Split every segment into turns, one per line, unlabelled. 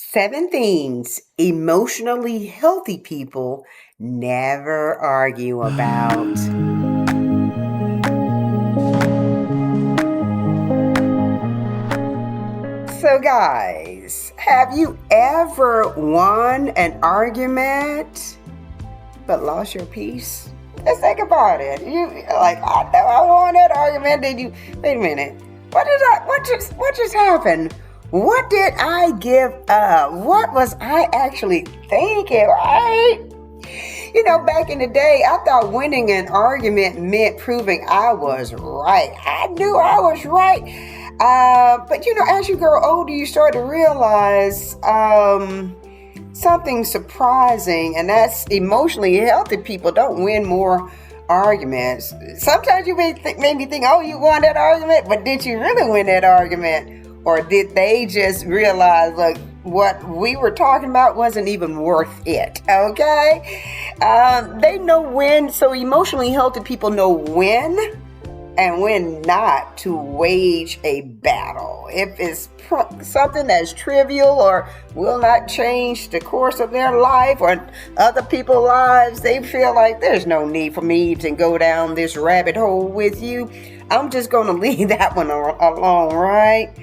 Seven things emotionally healthy people never argue about. So, guys, have you ever won an argument but lost your peace? Let's think about it. I know I won that argument. Did you? Wait a minute. What just happened? What did I give up? What was I actually thinking, right? Back in the day, I thought winning an argument meant proving I was right. I knew I was right. But as you grow older, you start to realize something surprising, and that's emotionally healthy people don't win more arguments. Sometimes you may me think, oh, you won that argument, but did you really win that argument? Or did they just realize, look, what we were talking about wasn't even worth it, okay? They know when, so emotionally healthy people know when and when not to wage a battle. If it's something that's trivial or will not change the course of their life or other people's lives, they feel like there's no need for me to go down this rabbit hole with you. I'm just going to leave that one alone, right?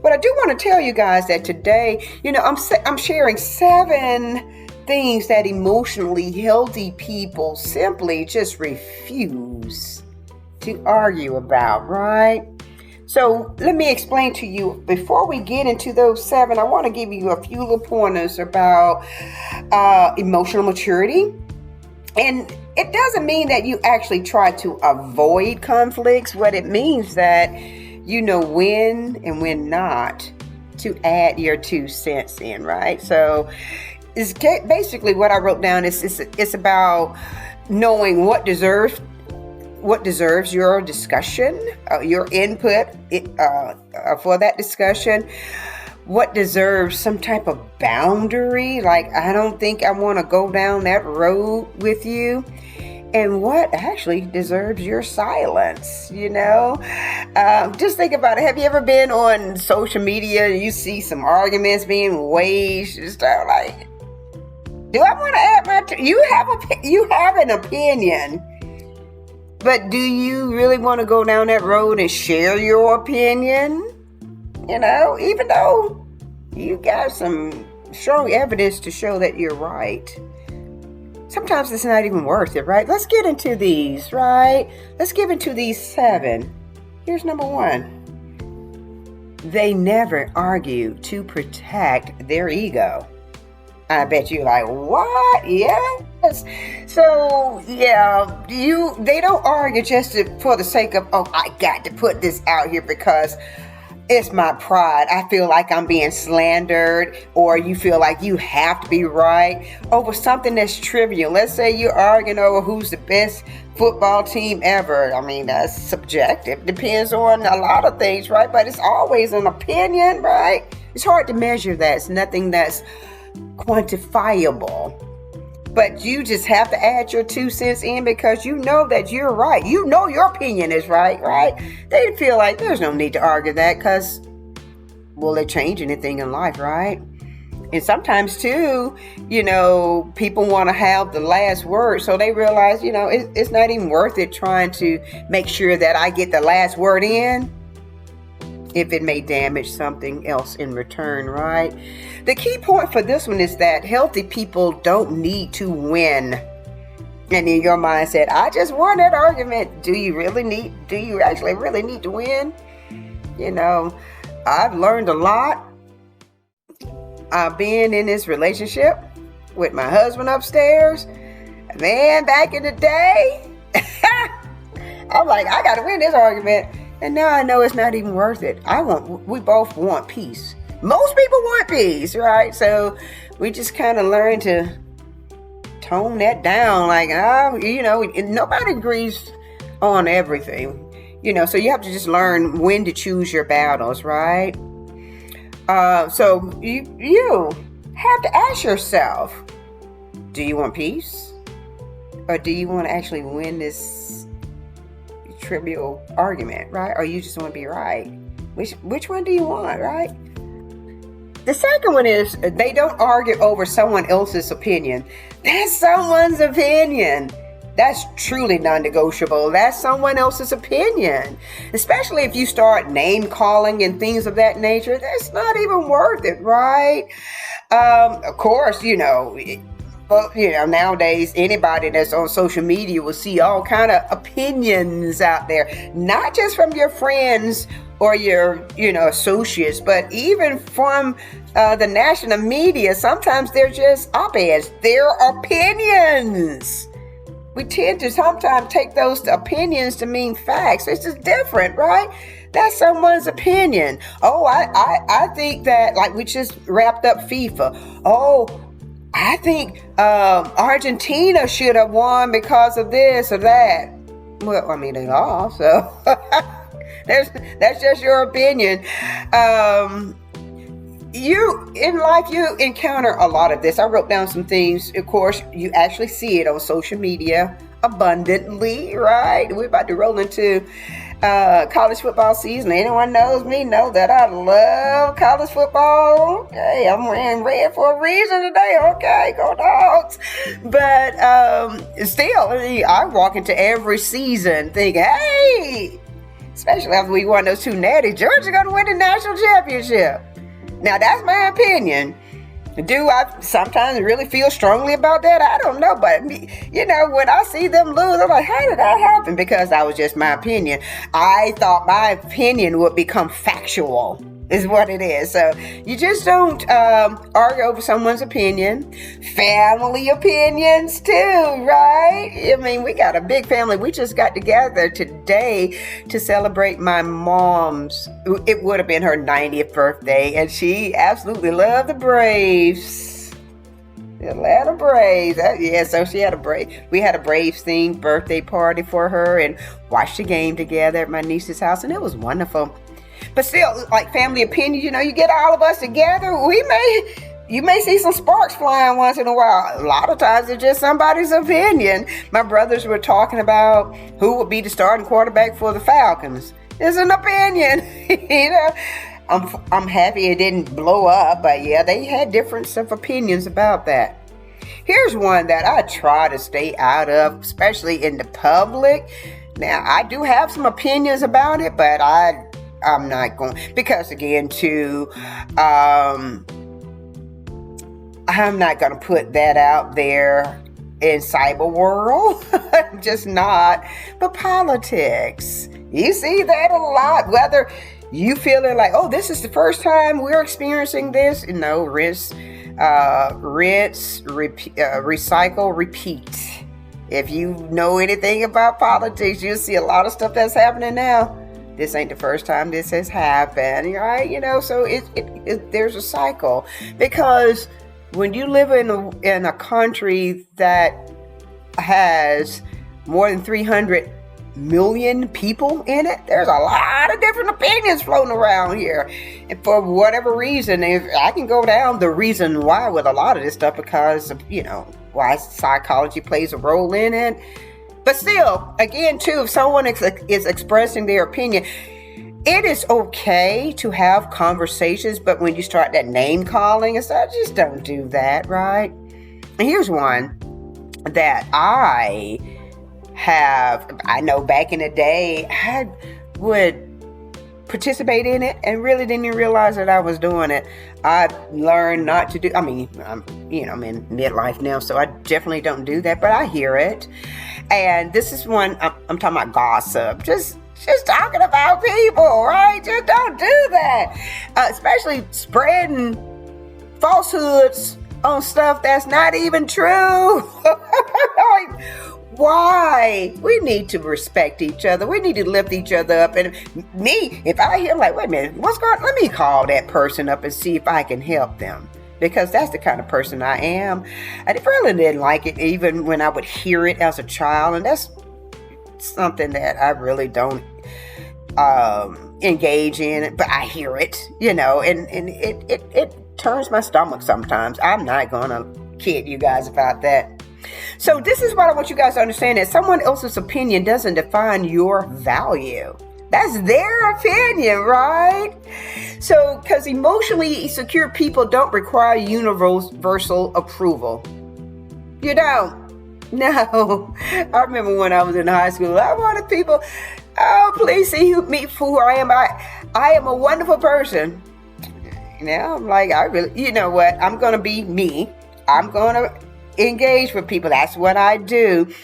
But I do want to tell you guys that today, I'm sharing 7 things that emotionally healthy people simply just refuse to argue about, right? So let me explain to you, before we get into those 7, I want to give you a few little pointers about emotional maturity. And it doesn't mean that you actually try to avoid conflicts. What it means that you know when and when not to add your 2 cents in, right? So it's basically what I wrote down is it's about knowing what deserves your discussion, your input for that discussion, what deserves some type of boundary, like I don't think I want to go down that road with you, and what actually deserves your silence. Just think about it. Have you ever been on social media and you see some arguments being waged and stuff like, do I want to add you have an opinion, but do you really want to go down that road and share your opinion? Even though you got some strong evidence to show that you're right. Sometimes it's not even worth it, right? Let's get into these, right? Let's get into these 7. Here's number 1. They never argue to protect their ego. I bet you're like, what? Yes. So, yeah, they don't argue just for the sake of, oh, I got to put this out here because it's my pride. I feel like I'm being slandered, or you feel like you have to be right over something that's trivial. Let's say you're arguing over who's the best football team ever. I mean, that's subjective. Depends on a lot of things, right? But it's always an opinion, right? It's hard to measure that. It's nothing that's quantifiable. But you just have to add your 2 cents in because you know that you're right. You know your opinion is right? They feel like there's no need to argue that because, will it change anything in life, right? And sometimes too, people want to have the last word. So they realize, it's not even worth it trying to make sure that I get the last word in, if it may damage something else in return, right? The key point for this one is that healthy people don't need to win. And in your mindset, I just won that argument. Do you actually really need to win? I've learned a lot. I've been in this relationship with my husband upstairs. Man, back in the day, I'm like, I got to win this argument. And now I know it's not even worth it. We both want peace. Most people want peace, right? So we just kind of learn to tone that down. Like, nobody agrees on everything. So you have to just learn when to choose your battles, right? So you have to ask yourself, do you want peace? Or do you want to actually win this trivial argument, right? Or you just want to be right? Which one do you want, right? The second one is they don't argue over someone else's opinion. That's someone's opinion. That's truly non-negotiable. That's someone else's opinion. Especially if you start name calling and things of that nature, that's not even worth it, right? Of course, nowadays anybody that's on social media will see all kind of opinions out there, not just from your friends or your, associates, but even from the national media. Sometimes they're just op-eds. They're opinions. We tend to sometimes take those opinions to mean facts. It's just different, right? That's someone's opinion. Oh, I think that, like we just wrapped up FIFA. Oh, I think Argentina should have won because of this or that. Well, I mean, they lost, so that's just your opinion. In life, you encounter a lot of this. I wrote down some things. Of course, you actually see it on social media abundantly, right? We're about to roll into college football season. Anyone knows me know that I love college football. Hey, I'm wearing red for a reason today. Okay, go Dogs. But still, I walk into every season thinking, hey, especially after we won those two natties, Georgia's going to win the national championship. Now, that's my opinion. Do I sometimes really feel strongly about that? I don't know. But, when I see them lose, I'm like, how did that happen? Because that was just my opinion. I thought my opinion would become factual, is what it is. So you just don't argue over someone's opinion. Family opinions too, right? I mean, we got a big family. We just got together today to celebrate my mom's, it would have been her 90th birthday, and she absolutely loved the Braves. The Atlanta Braves. So she had we had a Braves themed birthday party for her and watched the game together at my niece's house, and it was wonderful. But still, like family opinions, you get all of us together, you may see some sparks flying once in a while. A lot of times it's just somebody's opinion. My brothers were talking about who would be the starting quarterback for the Falcons. It's an opinion, I'm happy it didn't blow up, but yeah, they had difference of opinions about that. Here's one that I try to stay out of, especially in the public. Now, I do have some opinions about it, but I'm not going, because again, I'm not going to put that out there in cyber world. Just not. But politics, you see that a lot, whether you feel it like, oh, this is the first time we're experiencing this. Rinse, recycle, repeat. If you know anything about politics, you'll see a lot of stuff that's happening now. This ain't the first time this has happened, right? So there's a cycle. Because when you live in a country that has more than 300 million people in it, there's a lot of different opinions floating around here. And for whatever reason, if I can go down the reason why with a lot of this stuff, because of, why psychology plays a role in it. But still, again, too, if someone is expressing their opinion, it is okay to have conversations, but when you start that name calling and stuff, just don't do that, right? And here's one that I know back in the day, I would participate in it and really didn't even realize that I was doing it. I learned not to do, I'm in midlife now, so I definitely don't do that, but I hear it. And this is one, I'm talking about gossip. Just talking about people, right? Just don't do that. Especially spreading falsehoods on stuff that's not even true. Like, why? We need to respect each other. We need to lift each other up. And me, if I hear like, wait a minute, what's going on? Let me call that person up and see if I can help them. Because that's the kind of person I am. I really didn't like it even when I would hear it as a child. And that's something that I really don't engage in. But I hear it, and it turns my stomach sometimes. I'm not going to kid you guys about that. So this is what I want you guys to understand, that someone else's opinion doesn't define your value. That's their opinion, right? So, because emotionally secure people don't require universal approval. You don't. No. I remember when I was in high school, I wanted people, oh, please see me for who I am. I am a wonderful person. Now I'm like, I really, you know what? I'm going to be me. I'm going to engage with people. That's what I do.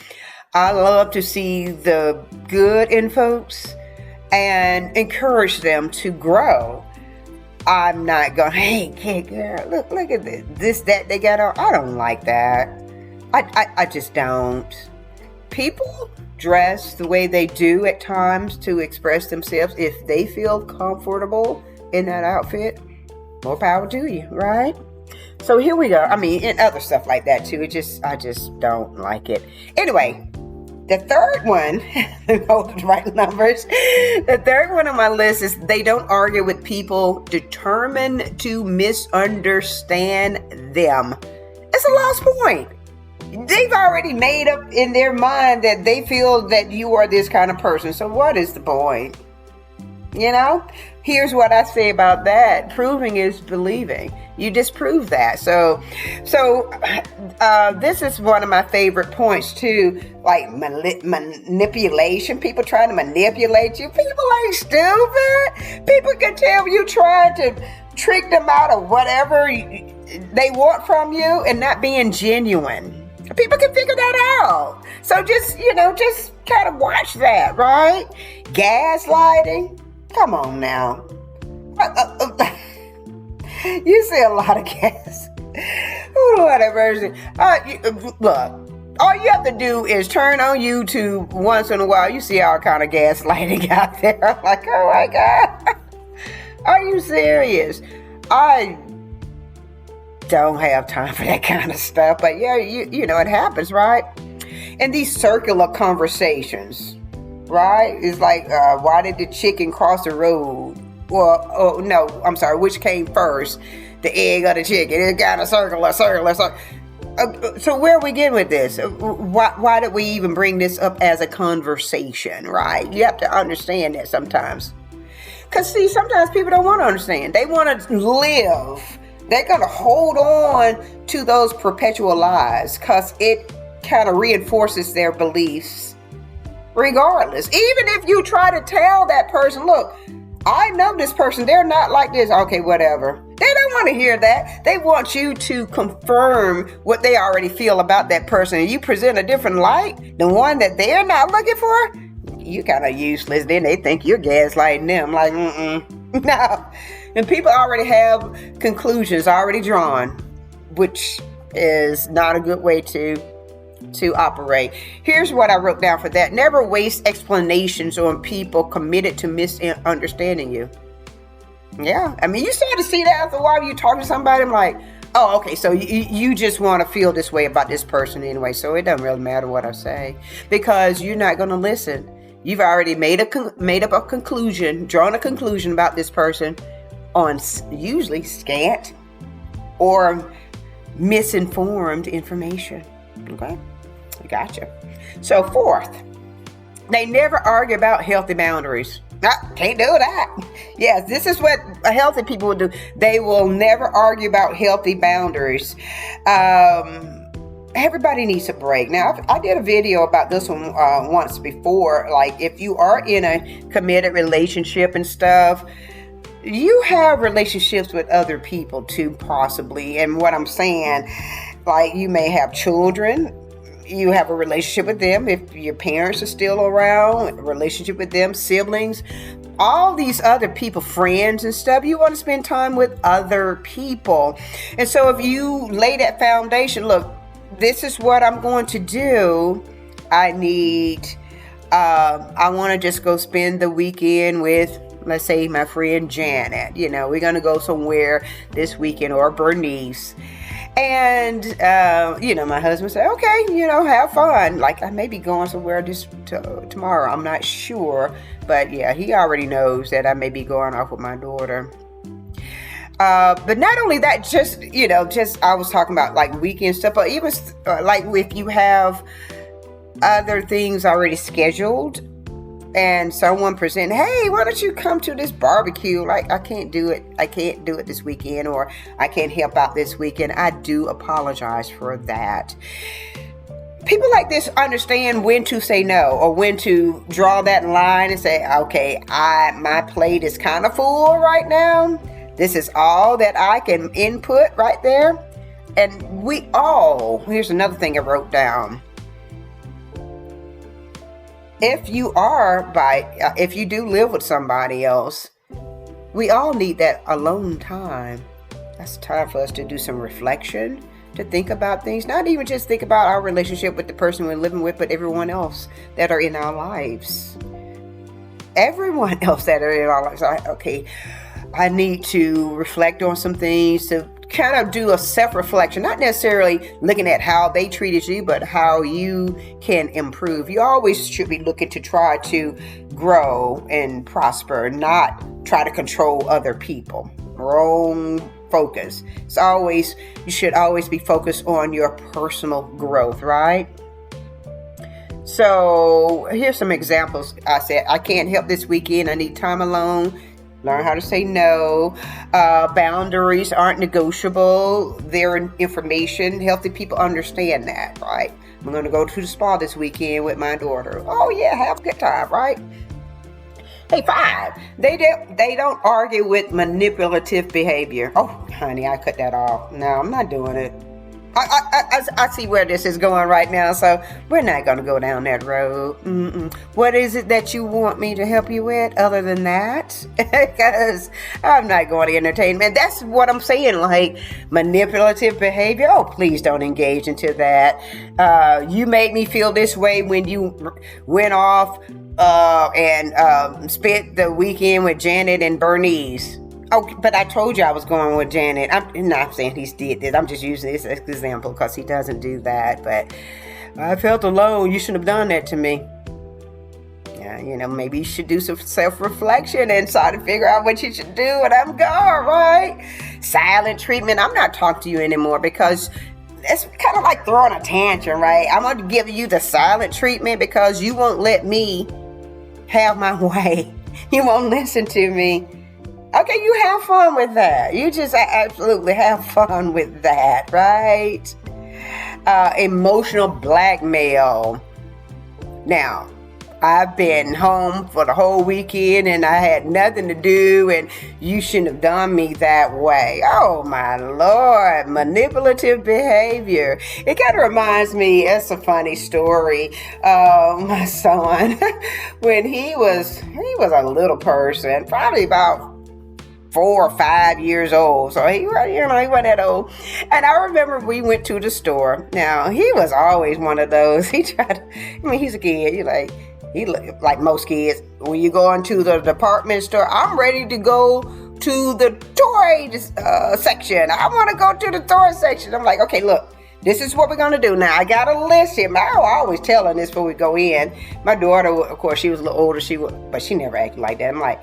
I love to see the good in folks and encourage them to grow. I'm not going, hey, kid, girl, look at this, that they got on. I don't like that. I just don't. People dress the way they do at times to express themselves. If they feel comfortable in that outfit, more power to you, right? So here we go. I mean, and other stuff like that too. I just don't like it. Anyway, the third one, hold the right numbers. The third one on my list is they don't argue with people determined to misunderstand them. It's a lost point. They've already made up in their mind that they feel that you are this kind of person. So what is the point? You know, here's what I say about that. Proving is believing. You disprove that. So this is one of my favorite points too, like manipulation. People trying to manipulate you. People ain't stupid. People can tell you trying to trick them out of whatever they want from you and not being genuine. People can figure that out. So just kind of watch that, right? Gaslighting. Come on now. You see a lot of gas. What a version. Look, all you have to do is turn on YouTube once in a while. You see all kind of gaslighting out there. I'm like, oh my God. Are you serious? I don't have time for that kind of stuff. But yeah, you know, it happens, right? And these circular conversations, right? It's like, why did the chicken cross the road? Well, oh no, I'm sorry. Which came first, the egg or the chicken? It got a circle. So where are we getting with this? Why did we even bring this up as a conversation, right? You have to understand that sometimes. Because see, sometimes people don't want to understand. They want to live. They're going to hold on to those perpetual lies because it kind of reinforces their beliefs regardless. Even if you try to tell that person, look, I know this person, they're not like this. Okay, whatever. They don't want to hear that. They want you to confirm what they already feel about that person. And you present a different light, the one that they're not looking for, you kind of useless. Then they think you're gaslighting them. Like, no. And people already have conclusions already drawn, which is not a good way to operate. Here's what I wrote down for that. Never waste explanations on people committed to misunderstanding you. Yeah. I mean, you start to see that after a while. You talk to somebody, I'm like, oh, okay, so you just want to feel this way about this person anyway, so it doesn't really matter what I say because you're not going to listen. You've already made up a conclusion, drawn a conclusion about this person on usually scant or misinformed information. Okay, gotcha. So fourth, they never argue about healthy boundaries. Can't do that. Yes, this is what healthy people will do. They will never argue about healthy boundaries. Everybody needs a break. Now, I did a video about this one once before. Like, if you are in a committed relationship and stuff, you have relationships with other people too, possibly. And what I'm saying, like, you may have children. You have a relationship with them. If your parents are still around, a relationship with them, siblings, all these other people, friends and stuff, you want to spend time with other people. And so if you lay that foundation, look, this is what I'm going to do. I want to just go spend the weekend with, let's say, my friend Janet. You know, we're going to go somewhere this weekend, or Bernice. And, my husband said, okay, have fun. Like, I may be going somewhere tomorrow. I'm not sure. But yeah, he already knows that I may be going off with my daughter. But not only that, just I was talking about like weekend stuff, but even like if you have other things already scheduled, and someone present, hey, why don't you come to this barbecue? Like, I can't do it this weekend, or I can't help out this weekend. I do apologize for that. People like this understand when to say no, or when to draw that line and say, okay, my plate is kind of full right now. This is all that I can input right there. And here's another thing I wrote down. If you do live with somebody else, we all need that alone time. That's time for us to do some reflection, to think about things, not even just think about our relationship with the person we're living with, but everyone else that are in our lives. Everyone else that are in our lives. Okay, I need to reflect on some things, to kind of do a self-reflection, not necessarily looking at how they treated you, but how you can improve. You always should be looking to try to grow and prosper, not try to control other people. Wrong focus. You should always be focused on your personal growth, right? So here's some examples. I said, I can't help this weekend. I need time alone. Learn how to say no. Boundaries aren't negotiable. They're information. Healthy people understand that, right? I'm going to go to the spa this weekend with my daughter. Oh yeah, have a good time, right? Hey, 5. They don't argue with manipulative behavior. Oh, honey, I cut that off. No, I'm not doing it. I see where this is going right now, so we're not going to go down that road. What is it that you want me to help you with other than that? Because I'm not going to entertain. And that's what I'm saying, like manipulative behavior. Oh, please don't engage into that. You made me feel this way when you went off and spent the weekend with Janet and Bernice. Oh, but I told you I was going with Janet. I'm not saying he did this. I'm just using this as an example because he doesn't do that. But I felt alone. You shouldn't have done that to me. Yeah, maybe you should do some self-reflection and try to figure out what you should do when I'm gone, right? Silent treatment. I'm not talking to you anymore because it's kind of like throwing a tantrum, right? I'm going to give you the silent treatment because you won't let me have my way. You won't listen to me. Okay, you have fun with that. You just absolutely have fun with that, right? Emotional blackmail. Now, I've been home for the whole weekend and I had nothing to do and you shouldn't have done me that way. Oh my Lord, manipulative behavior. It kind of reminds me, it's a funny story. My son, when he was a little person, probably about 4 or 5 years old. So he wasn't that old. And I remember we went to the store. Now, he was always one of those. He's a kid. He like most kids. When you go into the department store, I'm ready to go to the toy section. I want to go to the toy section. I'm like, okay, look, this is what we're going to do. Now, I got a list here. I always tell her this before we go in. My daughter, of course, she was a little older, but she never acted like that. I'm like,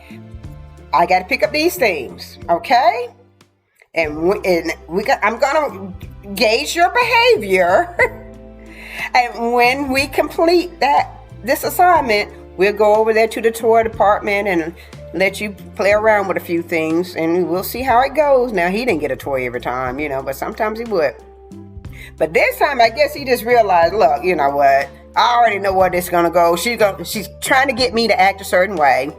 I got to pick up these things, okay? I'm going to gauge your behavior. And when we complete this assignment, we'll go over there to the toy department and let you play around with a few things, and we'll see how it goes. Now, he didn't get a toy every time, but sometimes he would. But this time, I guess he just realized, look, you know what? I already know where this is going to go. She's trying to get me to act a certain way.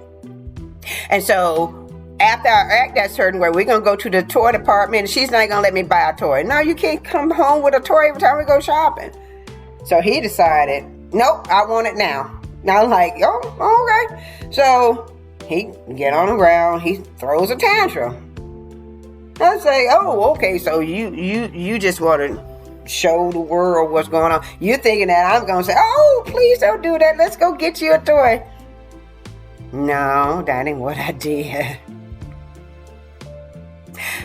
And so after I act that certain way, we're going to go to the toy department and she's not going to let me buy a toy. No, you can't come home with a toy every time we go shopping. So he decided, nope, I want it now. Now I'm like, oh, okay. So he get on the ground, he throws a tantrum. I say, oh, okay, so you just want to show the world what's going on. You're thinking that I'm going to say, oh, please don't do that. Let's go get you a toy. No, that ain't what I did.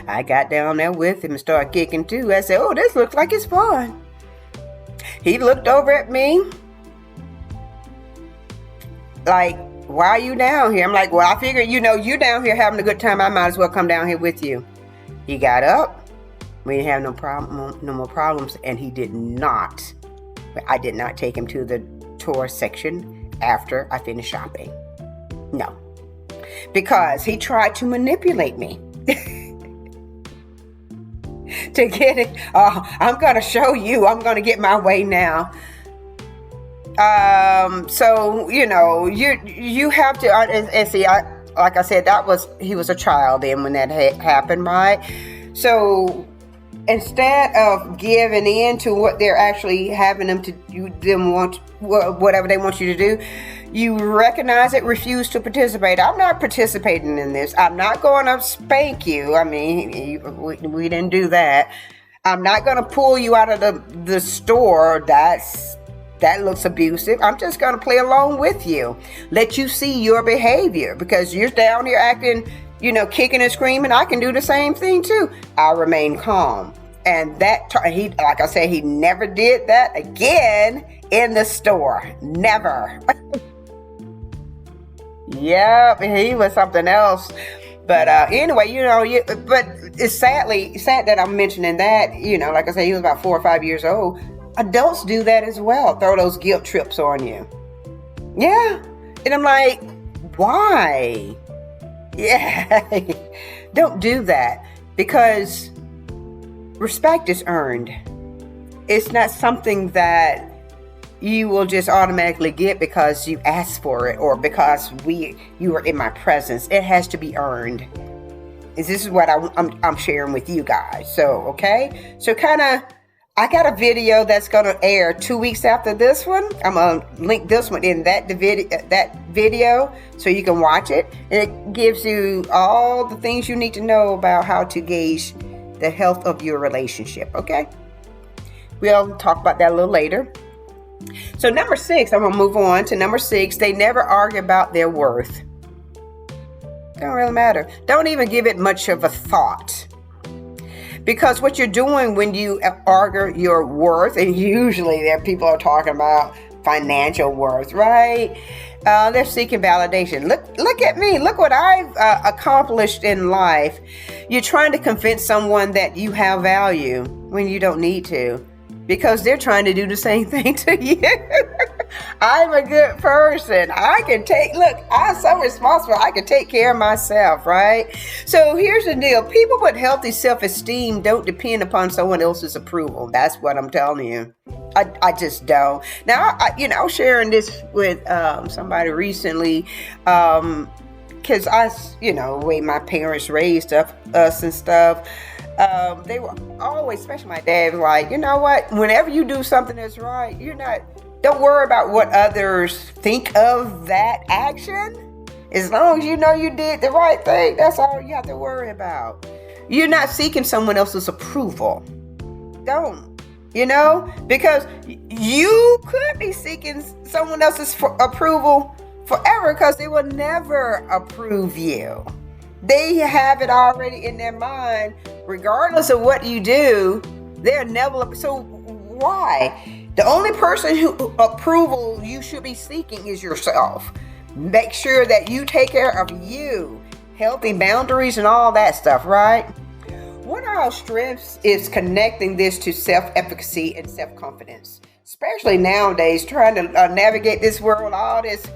I got down there with him and started kicking too. I said, oh, this looks like it's fun. He looked over at me like, why are you down here? I'm like, well, I figured, you down here having a good time. I might as well come down here with you. He got up. We didn't have no more problems. And I did not take him to the toy section. after I finish shopping. No. Because he tried to manipulate me. To get it. I'm going to show you. I'm going to get my way now. So, you have to, and see, like I said, he was a child then when that happened, right? So instead of giving in to what they're actually having whatever they want you to do, you recognize it, refuse to participate. I'm not participating in this. I'm not going to spank you. I mean, we didn't do that. I'm not going to pull you out of the store. That looks abusive. I'm just going to play along with you. Let you see your behavior because you're down here acting, kicking and screaming. I can do the same thing too. I remain calm. And like I said, he never did that again in the store. Never. Yep, he was something else. But anyway, but it's sad that I'm mentioning that, like I said, he was about 4 or 5 years old. Adults do that as well. Throw those guilt trips on you. Yeah. And I'm like, why? Yeah. Don't do that because respect is earned. It's not something that you will just automatically get because you asked for it or because you are in my presence. It has to be earned. This is what I'm sharing with you guys. So, okay. So I got a video that's going to air 2 weeks after this one. I'm going to link this one in that video so you can watch it. And it gives you all the things you need to know about how to gauge the health of your relationship. Okay. We'll talk about that a little later. So number 6, I'm going to move on to number 6. They never argue about their worth. Don't really matter. Don't even give it much of a thought. Because what you're doing when you argue your worth, and usually there people are talking about financial worth, right? They're seeking validation. Look at me. Look what I've accomplished in life. You're trying to convince someone that you have value when you don't need to. Because they're trying to do the same thing to you. I'm a good person. I'm so responsible. I can take care of myself, right? So here's the deal. People with healthy self-esteem don't depend upon someone else's approval. That's what I'm telling you. I just don't. Now, I was sharing this with somebody recently because the way my parents raised us and stuff, they were always, especially my dad, was like, you know what? Whenever you do something that's right, don't worry about what others think of that action. As long as you know you did the right thing, that's all you have to worry about. You're not seeking someone else's approval. Don't, because you could be seeking someone else's approval forever because they will never approve you. They have it already in their mind, regardless of what you do, they're never, so why? The only person who approval you should be seeking is yourself. Make sure that you take care of you, healthy boundaries and all that stuff, right? One of our strengths is connecting this to self-efficacy and self-confidence, especially nowadays, trying to navigate this world, all this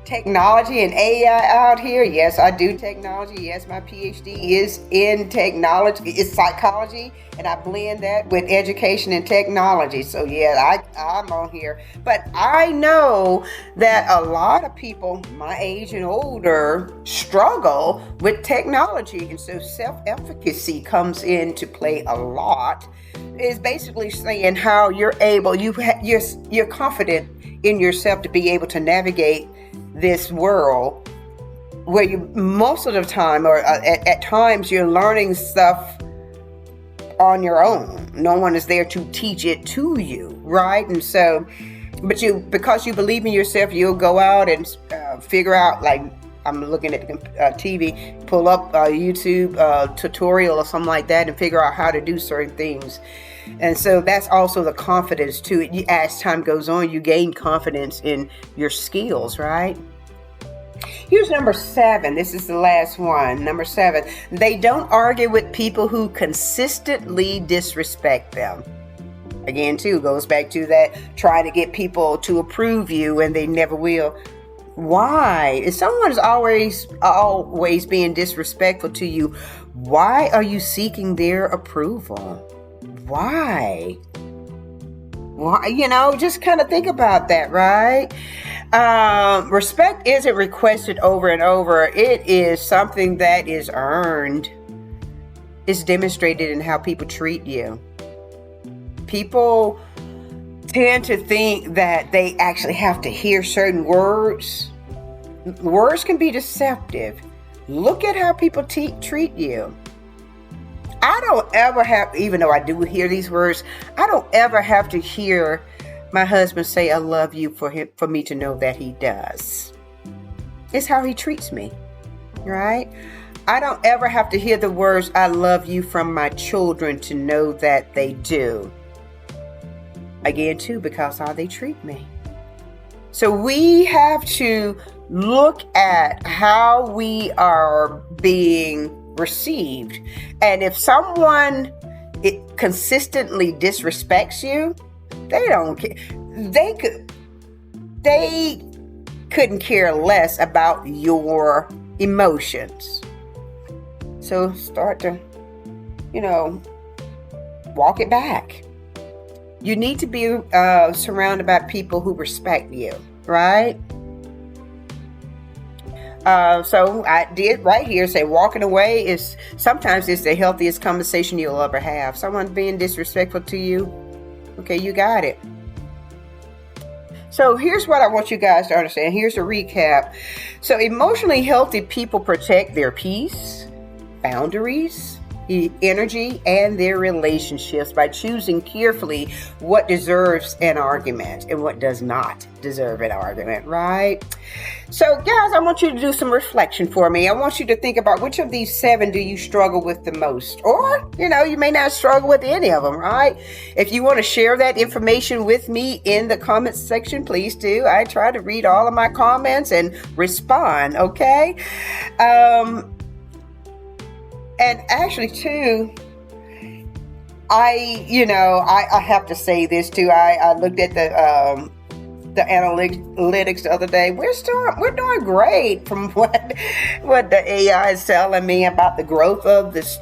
technology and AI out here. Yes, I do technology. Yes, my PhD is in technology. It's psychology, and I blend that with education and technology. So yeah, I'm on here. But I know that a lot of people my age and older struggle with technology, and so self-efficacy comes into play a lot. It's basically saying how you're able, you're confident in yourself to be able to navigate this world where you most of the time or at times you're learning stuff on your own. No one is there to teach it to you, right? And so, because you believe in yourself, you'll go out and figure out, like I'm looking at TV, pull up a YouTube tutorial or something like that and figure out how to do certain things. And so that's also the confidence to it. As time goes on, you gain confidence in your skills, right? Here's number 7. This is the last one. Number 7. They don't argue with people who consistently disrespect them. Again, too, goes back to that trying to get people to approve you and they never will. Why? If someone is always being disrespectful to you, why are you seeking their approval? Why? Why? Just kind of think about that, right? Respect isn't requested over and over. It is something that is earned. It's demonstrated in how people treat you. People tend to think that they actually have to hear certain words. Words can be deceptive. Look at how people treat you. I don't ever have, even though I do hear these words, I don't ever have to hear my husband say I love you for me to know that he does. It's how he treats me, right? I don't ever have to hear the words I love you from my children to know that they do. Again, too, because how they treat me. So we have to look at how we are being received. And if someone consistently disrespects you, they don't care. They couldn't care less about your emotions. So start to, walk it back. You need to be surrounded by people who respect you, right? So I did right here say walking away is sometimes it's the healthiest conversation you'll ever have. Someone being disrespectful to you, okay, you got it. So here's what I want you guys to understand. Here's a recap. So emotionally healthy people protect their peace, boundaries, energy, and their relationships by choosing carefully what deserves an argument and what does not deserve an argument, right? So guys, I want you to do some reflection for me. I want you to think about which of these 7 do you struggle with the most? Or, you may not struggle with any of them, right? If you want to share that information with me in the comments section, please do. I try to read all of my comments and respond, okay? And actually, too, I have to say this, too. I looked at the analytics the other day. We're doing great from what the AI is telling me about the growth of this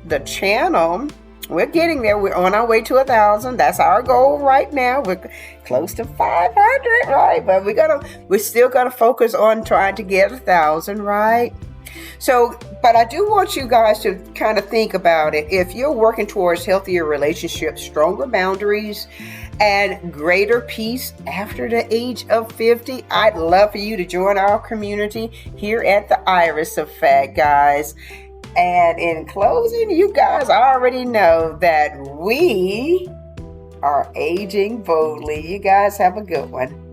the channel. We're getting there. We're on our way to 1,000. That's our goal right now. We're close to 500, right? But we're still gonna focus on trying to get 1,000, right? So, but I do want you guys to kind of think about it. If you're working towards healthier relationships, stronger boundaries, and greater peace after the age of 50, I'd love for you to join our community here at the Iris Effect, guys. And in closing, you guys already know that we are aging boldly. You guys have a good one.